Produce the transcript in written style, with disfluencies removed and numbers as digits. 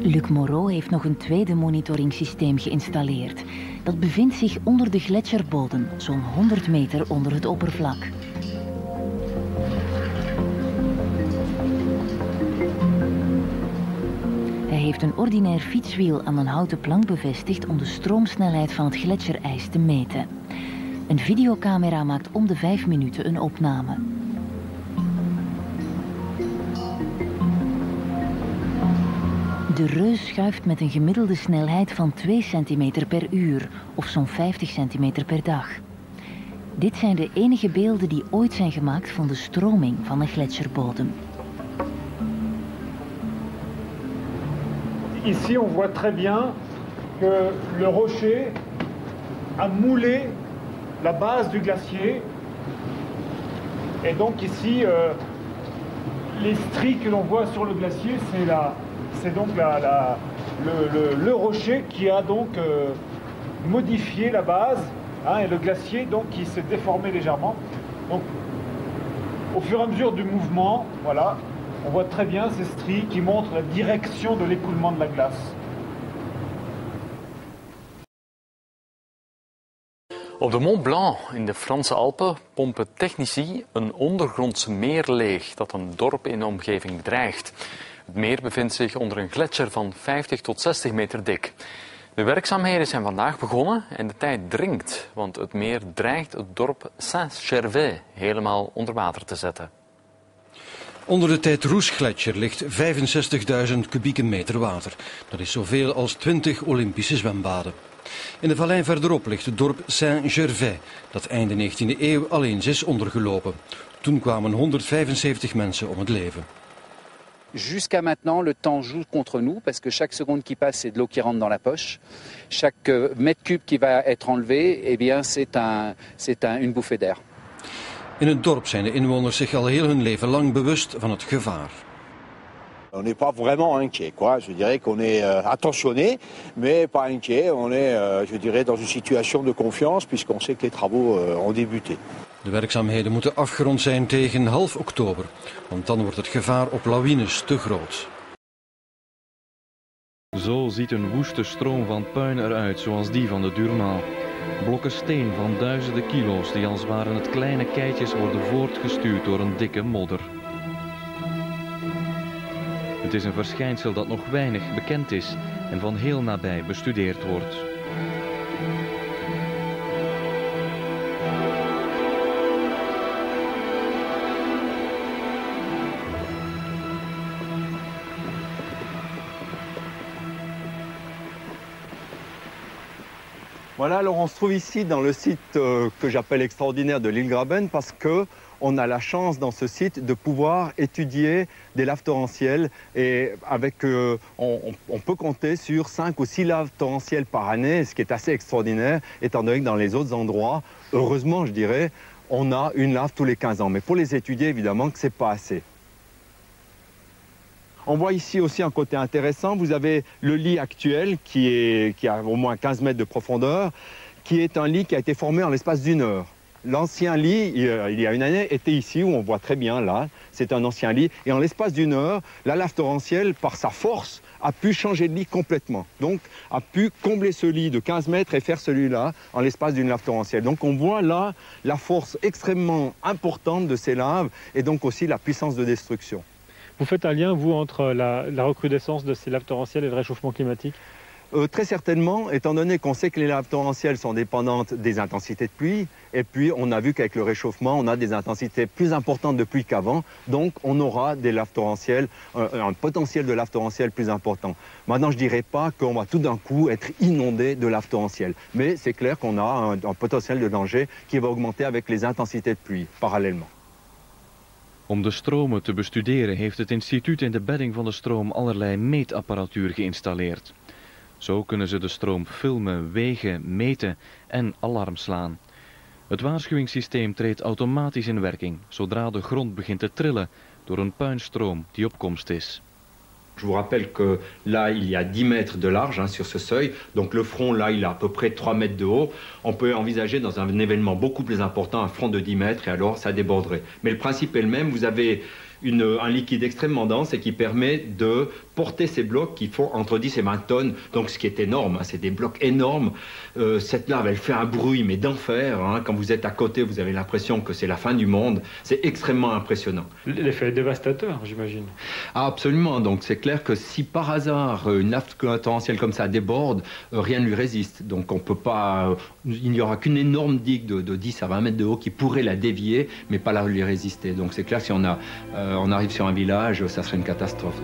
Luc Moreau heeft nog een tweede monitoringssysteem geïnstalleerd. Dat bevindt zich onder de gletsjerbodem, zo'n 100 meter onder het oppervlak. Hij heeft een ordinair fietswiel aan een houten plank bevestigd om de stroomsnelheid van het gletsjerijs te meten. Een videocamera maakt om de 5 minuten een opname. De reus schuift met een gemiddelde snelheid van 2 centimeter per uur, of zo'n 50 centimeter per dag. Dit zijn de enige beelden die ooit zijn gemaakt van de stroming van een gletsjerbodem. Ici, on voit très bien que le rocher a moulé la base du glacier. Et donc ici, les stries que l'on voit sur le glacier, c'est donc le rocher qui a donc modifié la base, hein, et le glacier donc qui s'est déformé légèrement. Donc, au fur et à mesure du mouvement, voilà, on voit très bien ces stries qui montrent la direction de l'écoulement de la glace. Op de Mont Blanc in de Franse Alpen pompen technici een ondergronds meer leeg dat een dorp in de omgeving bedreigt. Het meer bevindt zich onder een gletsjer van 50 tot 60 meter dik. De werkzaamheden zijn vandaag begonnen en de tijd dringt, want het meer dreigt het dorp Saint-Gervais helemaal onder water te zetten. Onder de Tête-Rouge-gletsjer ligt 65.000 kubieke meter water. Dat is zoveel als 20 Olympische zwembaden. In de vallei verderop ligt het dorp Saint-Gervais, dat einde 19e eeuw al eens is ondergelopen. Toen kwamen 175 mensen om het leven. Jusqu'à maintenant, le temps joue contre nous parce que chaque seconde qui passe, c'est de l'eau qui rentre dans la poche. Chaque mètre cube qui va être enlevé, eh bien, c'est une bouffée d'air. In het dorp zijn de inwoners zich al heel hun leven lang bewust van het gevaar. On n'est pas vraiment inquiet, quoi. Je dirais qu'on est attentionné, mais pas inquiet. On est, je dirais, dans une situation de confiance puisqu'on sait que les travaux ont débuté. De werkzaamheden moeten afgerond zijn tegen half oktober, want dan wordt het gevaar op lawines te groot. Zo ziet een woeste stroom van puin eruit, zoals die van de Durmant. Blokken steen van duizenden kilo's die als waren het kleine keitjes worden voortgestuurd door een dikke modder. Het is een verschijnsel dat nog weinig bekend is en van heel nabij bestudeerd wordt. Voilà, alors on se trouve ici dans le site que j'appelle extraordinaire de l'île Graben parce que on a la chance dans ce site de pouvoir étudier des laves torrentielles et on peut compter sur 5 ou 6 laves torrentielles par année, ce qui est assez extraordinaire étant donné que dans les autres endroits, heureusement je dirais, on a une lave tous les 15 ans. Mais pour les étudier évidemment que c'est pas assez. On voit ici aussi un côté intéressant, vous avez le lit actuel qui a au moins 15 mètres de profondeur, qui est un lit qui a été formé en l'espace d'une heure. L'ancien lit, il y a une année, était ici, où on voit très bien là, c'est un ancien lit, et en l'espace d'une heure, la lave torrentielle, par sa force, a pu changer de lit complètement. Donc, a pu combler ce lit de 15 mètres et faire celui-là en l'espace d'une lave torrentielle. Donc, on voit là la force extrêmement importante de ces laves, et donc aussi la puissance de destruction. Vous faites un lien, vous, entre la recrudescence de ces laves torrentielles et le réchauffement climatique ? Très certainement, étant donné qu'on sait que les laves torrentielles sont dépendantes des intensités de pluie, et puis on a vu qu'avec le réchauffement, on a des intensités plus importantes de pluie qu'avant, donc on aura des laves torrentielles, un potentiel de laves torrentielles plus important. Maintenant, je ne dirais pas qu'on va tout d'un coup être inondé de laves torrentielles, mais c'est clair qu'on a un potentiel de danger qui va augmenter avec les intensités de pluie, parallèlement. Om de stromen te bestuderen heeft het instituut in de bedding van de stroom allerlei meetapparatuur geïnstalleerd. Zo kunnen ze de stroom filmen, wegen, meten en alarm slaan. Het waarschuwingssysteem treedt automatisch in werking zodra de grond begint te trillen door een puinstroom die op komst is. Je vous rappelle que là, il y a 10 mètres de large sur ce seuil. Donc le front, là, il a à peu près 3 mètres de haut. On peut envisager dans un événement beaucoup plus important un front de 10 mètres et alors ça déborderait. Mais le principe est le même. Vous avez un liquide extrêmement dense et qui permet de porter ces blocs qui font entre 10 et 20 tonnes, donc ce qui est énorme, hein, c'est des blocs énormes. Cette lave, elle fait un bruit, mais d'enfer, hein. Quand vous êtes à côté, vous avez l'impression que c'est la fin du monde. C'est extrêmement impressionnant. L'effet est dévastateur, j'imagine. Ah, absolument, donc c'est clair que si par hasard une lave torrentielle comme ça déborde, rien ne lui résiste. Donc on peut pas, il n'y aura qu'une énorme digue de 10 à 20 mètres de haut qui pourrait la dévier, mais pas la lui résister. Donc c'est clair que si on arrive sur un village, ça serait une catastrophe.